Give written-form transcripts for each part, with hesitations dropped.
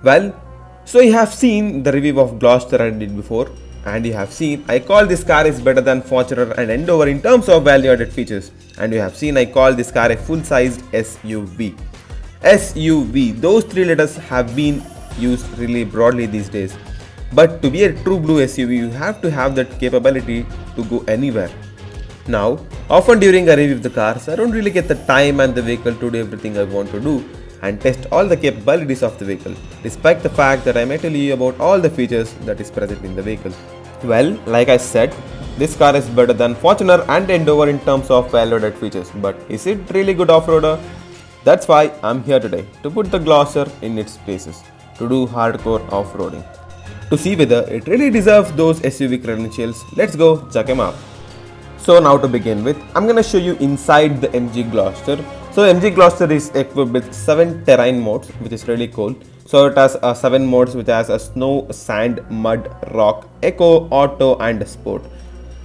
Well, so you have seen the review of Gloster I did before, and you have seen I call this car is better than Fortuner and Endeavour in terms of value-added features, and you have seen I call this car a full-sized SUV. SUV, those three letters have been used really broadly these days. But to be a true blue SUV, you have to have that capability to go anywhere. Now, often during a review of the cars, I don't really get the time and the vehicle to do everything I want to do and test all the capabilities of the vehicle, despite the fact that I may tell you about all the features that is present in the vehicle. Well, like I said, this car is better than Fortuner and Endeavour in terms of value-added features, but is it really good off-roader? That's why I'm here today, to put the Gloster in its places, to do hardcore off-roading. To see whether it really deserves those SUV credentials, let's go check them out. So now to begin with, I'm gonna show you inside the MG Gloster. So MG Gloster is equipped with 7 terrain modes, which is really cool. So it has 7 modes which has a snow, sand, mud, rock, eco, auto and sport.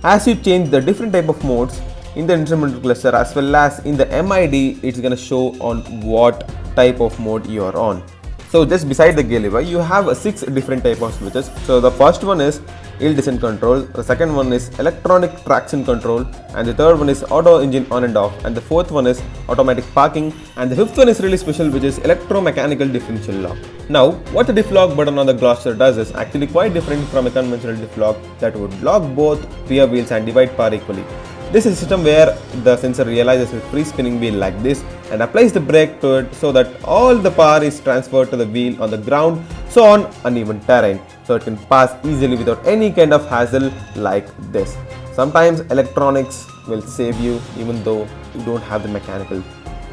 As you change the different type of modes in the instrumental cluster as well as in the MID, it's gonna show on what type of mode you are on. So just beside the gear lever, you have 6 different type of switches. So the first one is hill descent control, the second one is electronic traction control, and the third one is auto engine on and off, and the fourth one is automatic parking, and the fifth one is really special, which is electromechanical differential lock. Now, what the diff lock button on the Gloster does is actually quite different from a conventional diff lock that would lock both rear wheels and divide power equally. This is a system where the sensor realizes a free spinning wheel like this and applies the brake to it so that all the power is transferred to the wheel on the ground, so on uneven terrain, so it can pass easily without any kind of hassle like this. Sometimes electronics will save you even though you don't have the mechanical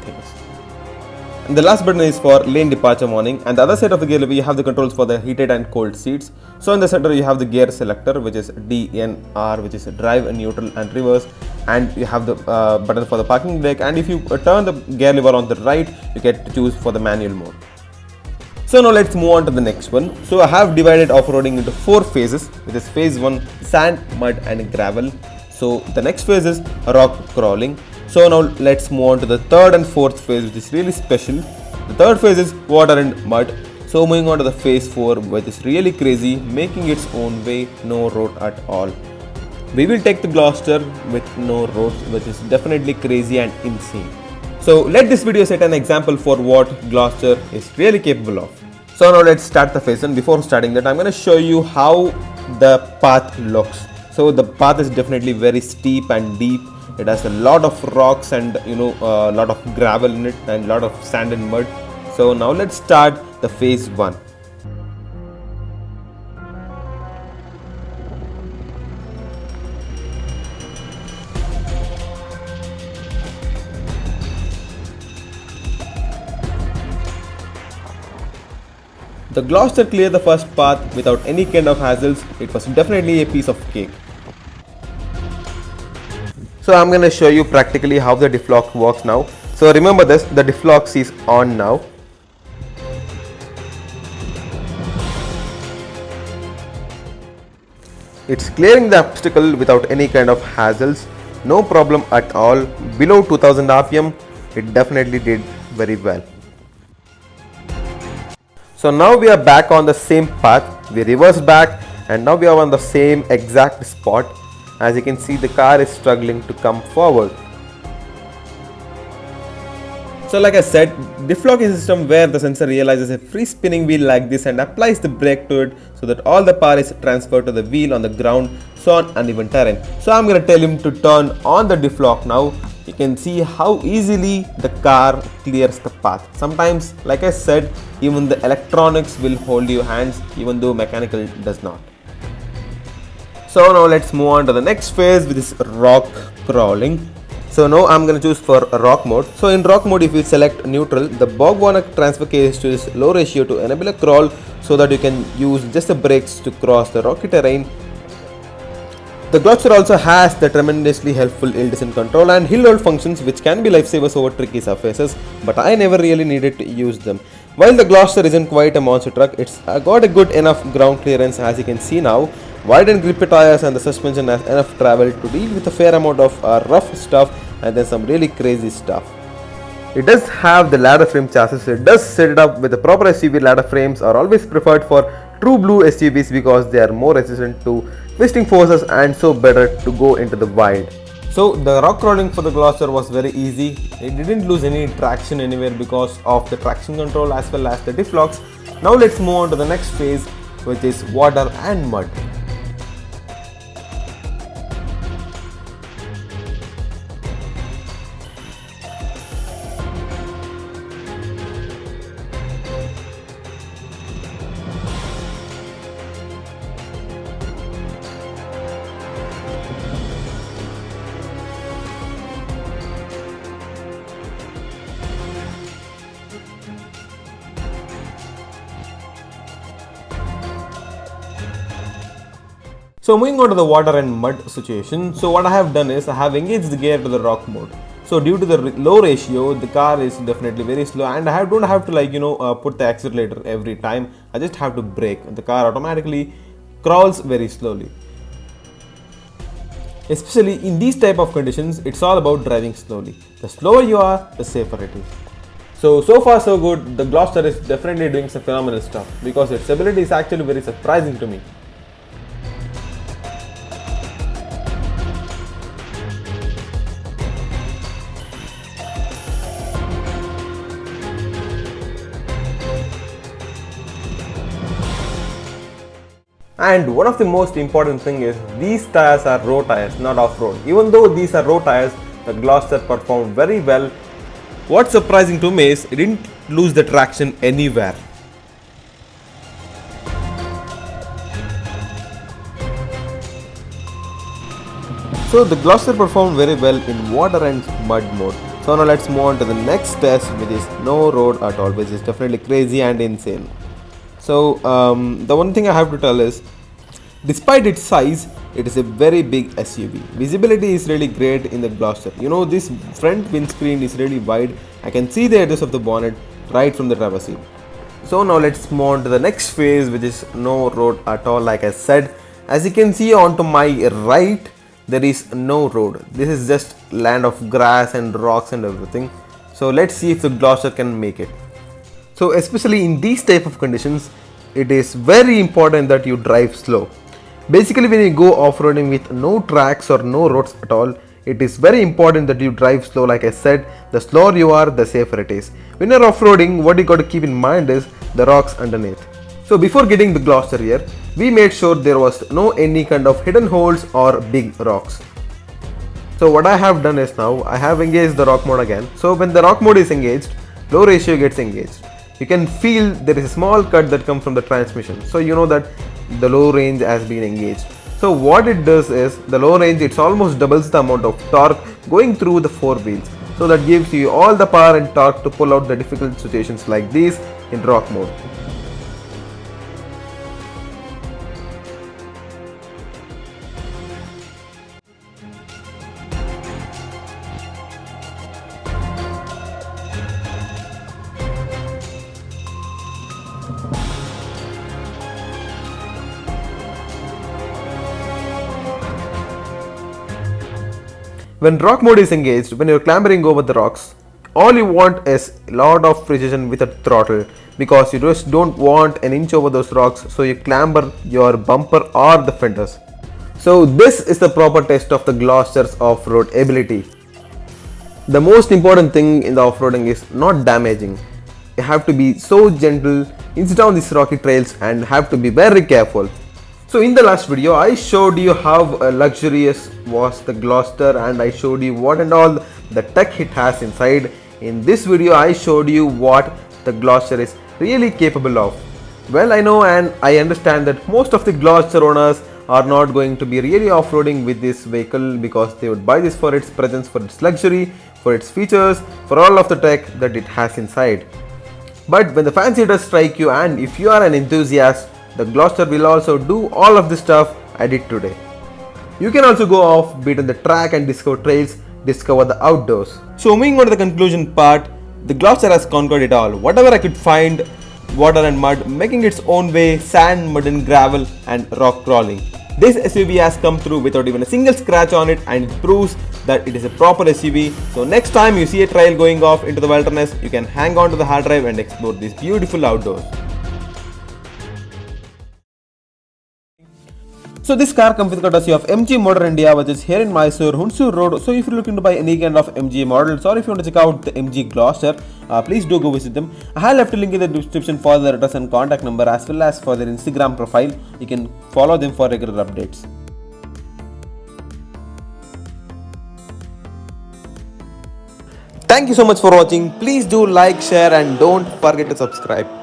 things. And the last button is for lane departure warning, and the other side of the gear lever you have the controls for the heated and cold seats. So in the center you have the gear selector, which is DNR, which is drive, neutral and reverse, and you have the button for the parking brake, and if you turn the gear lever on the right, you get to choose for the manual mode. So now let's move on to the next one. So I have divided off-roading into 4 phases, which is phase 1 sand, mud and gravel. So the next phase is rock crawling. So now let's move on to the third and fourth phase, which is really special. The third phase is water and mud. So moving on to the phase 4, which is really crazy, making its own way, no road at all. We will take the Gloster with no roads, which is definitely crazy and insane. So let this video set an example for what Gloster is really capable of. So now let's start the phase, and before starting that, I'm going to show you how the path looks. So the path is definitely very steep and deep. It has a lot of rocks and a lot of gravel in it and a lot of sand and mud. So now let's start the phase 1. The Gloster cleared the first path without any kind of hassles. It was definitely a piece of cake. So I'm going to show you practically how the diff lock works now. So remember this, the diff lock is on now. It's clearing the obstacle without any kind of hassles, no problem at all. Below 2000 RPM, it definitely did very well. So now we are back on the same path, we reverse back and now we are on the same exact spot. As you can see, the car is struggling to come forward. So like I said, diff lock is a system where the sensor realizes a free spinning wheel like this and applies the brake to it so that all the power is transferred to the wheel on the ground, so on uneven terrain. So I'm going to tell him to turn on the diff lock now. You can see how easily the car clears the path. Sometimes, like I said, even the electronics will hold your hands even though mechanical does not. So now let's move on to the next phase, which is rock crawling. So now I'm going to choose for rock mode. So in rock mode, if you select neutral, the Bob Warner transfer case to this low ratio to enable a crawl so that you can use just the brakes to cross the rocky terrain. The Gloster also has the tremendously helpful hill descent control and hill hold functions, which can be lifesavers over tricky surfaces, but I never really needed to use them. While the Gloster isn't quite a monster truck, it's got a good enough ground clearance, as you can see now. Wide and grippy tires and the suspension has enough travel to deal with a fair amount of rough stuff and then some really crazy stuff. It does have the ladder frame chassis. It does set it up with the proper SUV. Ladder frames are always preferred for true blue SUVs because they are more resistant to twisting forces and so better to go into the wide. So the rock crawling for the Gloster was very easy. It didn't lose any traction anywhere because of the traction control as well as the diff locks. Now let's move on to the next phase, which is water and mud. So moving on to the water and mud situation, so what I have done is I have engaged the gear to the rock mode. So due to the low ratio, the car is definitely very slow, and I don't have to put the accelerator every time. I just have to brake, and the car automatically crawls very slowly. Especially in these type of conditions, it's all about driving slowly. The slower you are, the safer it is. So far so good. The Gloster is definitely doing some phenomenal stuff because its ability is actually very surprising to me. And one of the most important thing is these tires are road tires, not off-road. Even though these are road tires, the Gloster performed very well. What's surprising to me is it didn't lose the traction anywhere. So the Gloster performed very well in water and mud mode. So now let's move on to the next test, which is no road at all, which is definitely crazy and insane. So the one thing I have to tell is, despite its size, it is a very big SUV. Visibility is really great in the Gloster. This front windscreen is really wide. I can see the edges of the bonnet right from the driver's seat. So now let's move on to the next phase, which is no road at all. Like I said, as you can see onto my right, there is no road. This is just land of grass and rocks and everything. So let's see if the Gloster can make it. So especially in these type of conditions, it is very important that you drive slow. Basically, when you go off-roading with no tracks or no roads at all, it is very important that you drive slow. Like I said, the slower you are, the safer it is. When you're off-roading, what you got to keep in mind is the rocks underneath. So before getting the Gloster here, we made sure there was no any kind of hidden holes or big rocks. So what I have done is now I have engaged the rock mode again. So when the rock mode is engaged, low ratio gets engaged. You can feel there is a small cut that comes from the transmission. So you know that the low range has been engaged. So what it does is, the low range, it's almost doubles the amount of torque going through the four wheels. So that gives you all the power and torque to pull out the difficult situations like these in rock mode. When rock mode is engaged, when you're clambering over the rocks, all you want is a lot of precision with a throttle, because you just don't want an inch over those rocks, so you clamber your bumper or the fenders. So this is the proper test of the Gloster's off-road ability. The most important thing in the off-roading is not damaging. You have to be so gentle instead on these rocky trails and have to be very careful. So in the last video, I showed you how luxurious was the Gloster, and I showed you what and all the tech it has inside. In this video, I showed you what the Gloster is really capable of. Well, I know and I understand that most of the Gloster owners are not going to be really off-roading with this vehicle, because they would buy this for its presence, for its luxury, for its features, for all of the tech that it has inside. But when the fancy does strike you, and if you are an enthusiast, the Gloster will also do all of the stuff I did today. You can also go off, beat on the track and discover trails, discover the outdoors. So moving on to the conclusion part, the Gloster has conquered it all. Whatever I could find, water and mud, making its own way, sand, mud and gravel and rock crawling. This SUV has come through without even a single scratch on it, and it proves that it is a proper SUV. So next time you see a trail going off into the wilderness, you can hang on to the hard drive and explore this beautiful outdoors. So this car comes with courtesy of MG Motor India, which is here in Mysore, Hunsur Road. So if you're looking to buy any kind of MG models, or if you want to check out the MG Gloster, please do go visit them. I have left a link in the description for their address and contact number, as well as for their Instagram profile. You can follow them for regular updates. Thank you so much for watching. Please do like, share, and don't forget to subscribe.